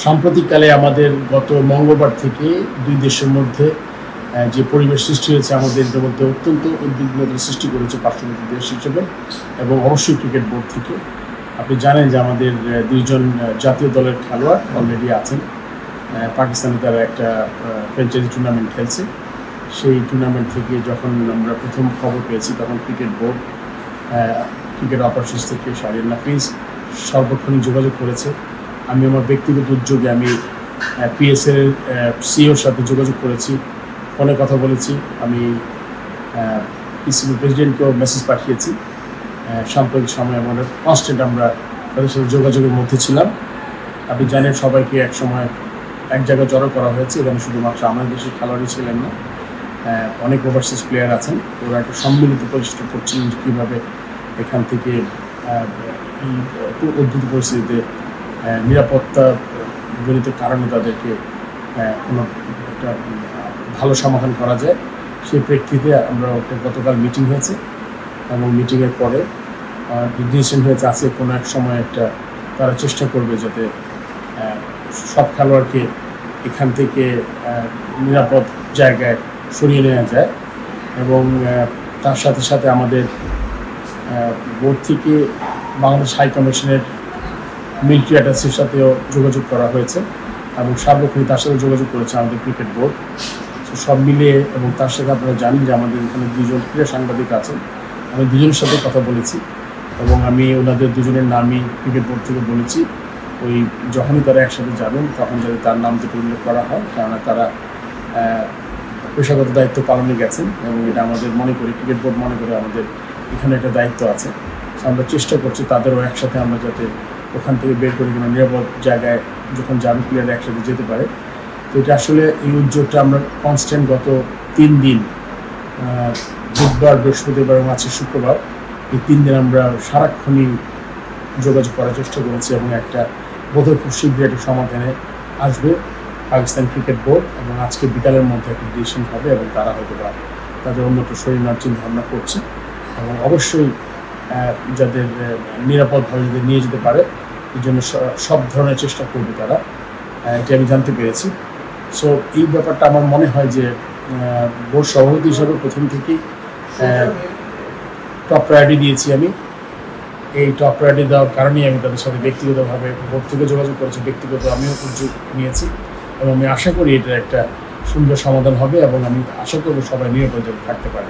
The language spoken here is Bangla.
সাম্প্রতিককালে আমাদের গত মঙ্গলবার থেকে দুই দেশের মধ্যে যে পরিবেশ সৃষ্টি হয়েছে আমাদের মধ্যে অত্যন্ত উদ্বিগ্নতা সৃষ্টি করেছে পার্শ্ববর্তী দেশ হিসেবে এবং অবশ্যই ক্রিকেট বোর্ড থেকে। আপনি জানেন যে আমাদের দুইজন জাতীয় দলের খেলোয়াড় অলরেডি আছেন। পাকিস্তানে তারা একটা ফ্র্যাঞ্চাইজি টুর্নামেন্ট খেলছে। সেই টুর্নামেন্ট থেকে যখন আমরা প্রথম খবর পেয়েছি তখন ক্রিকেট বোর্ড ক্রিকেট অপারেশনস থেকে শাহরিয়ার নাফিস সর্বক্ষণিক যোগাযোগ করেছে। আমি আমার ব্যক্তিগত উদ্যোগে আমি পিএসএল সিওর সাথে যোগাযোগ করেছি, ফোনে কথা বলেছি। আমি পিসিবি প্রেসিডেন্টকেও মেসেজ পাঠিয়েছি। সাম্প্রতিক সময়ে আমাদের কনস্ট্যান্ট আমরা তাদের সাথে যোগাযোগের মধ্যে ছিলাম। আপনি জানেন সবাইকে এক সময় এক জায়গায় জড়ো করা হয়েছে। এখানে শুধুমাত্র আমাদের দেশের খেলোয়াড়ই ছিলেন না, অনেক ওভারসিজ প্লেয়ার আছেন। ওরা একটা সম্মিলিত প্রচেষ্টা করছেন কীভাবে এখান থেকে এই অদ্ভুত পরিস্থিতিতে নিরাপত্তা জনিত কারণে তাদেরকে কোনো একটা ভালো সমাধান করা যায়। সেই প্রেক্ষিতে আমরা গতকাল মিটিং হয়েছে এবং মিটিংয়ের পরে ডিসিশন হয়েছে আছে কোনো এক সময় একটা তারা চেষ্টা করবে যাতে সব খেলোয়াড়কে এখান থেকে নিরাপদ জায়গায় সরিয়ে নেওয়া যায়। এবং তার সাথে সাথে আমাদের বোর্ড থেকে বাংলাদেশ হাই কমিশনের মিলিটারি অ্যাটাচের সাথেও যোগাযোগ করা হয়েছে এবং সার্বক্ষণিক তার সাথে যোগাযোগ করেছে আমাদের ক্রিকেট বোর্ড। সব মিলিয়ে এবং তার সাথে আপনারা জানেন যে আমাদের এখানে দুজন ক্রীড়া সাংবাদিক আছেন। আমি দুজনের সাথে কথা বলেছি এবং আমি ওনাদের দুজনের নামই ক্রিকেট বোর্ড থেকে বলেছি। ওই যখনই তারা একসাথে যাবেন তখন যাতে তার নাম থেকে উল্লেখ করা হয়, কেননা তারা পেশাগত দায়িত্ব পালনে গেছেন এবং এটা আমাদের মনে করি ক্রিকেট বোর্ড মনে করে আমাদের এখানে একটা দায়িত্ব আছে। আমরা চেষ্টা করছি তাদেরও একসাথে আমরা যাতে ওখান থেকে বের করে কোনো নিরাপদ জায়গায় যখন যাবে প্লেয়ার একসাথে যেতে পারে। তো এটা আসলে এই উদ্যোগটা আমরা কনস্ট্যান্ট গত 3 দিন বুধবার, বৃহস্পতিবার এবং আজকে শুক্রবার, এই 3 দিন আমরা সারাক্ষণই যোগাযোগ করার চেষ্টা করেছি এবং একটা বোধহয় খুব শীঘ্রই একটা সমাধানে আসবে পাকিস্তান ক্রিকেট বোর্ড এবং আজকে বিকালের মধ্যে একটা ডিসিশন হবে এবং তারা হয়তো বা তাদের অন্যত্র সরিয়ে নেওয়ার চিন্তাভাবনা করছে এবং অবশ্যই যাদের নিরাপদভাবে যদি নিয়ে যেতে পারে এই জন্য সব ধরনের চেষ্টা করবে তারা, এটা আমি জানতে পেরেছি। সো এই ব্যাপারটা আমার মনে হয় যে বোর্ড সভাপতি হিসাবে প্রথম থেকেই টপ প্রায়োরিটি দিয়েছি আমি। এই টপ প্রায়োরিটি দেওয়ার কারণেই আমি তাদের সাথে ব্যক্তিগতভাবে বোর্ড থেকে যোগাযোগ করেছি, ব্যক্তিগত আমিও উদ্যোগ নিয়েছি এবং আমি আশা করি এটার একটা সুন্দর সমাধান হবে এবং আমি আশা করব সবাই নিরাপদে থাকতে পারে।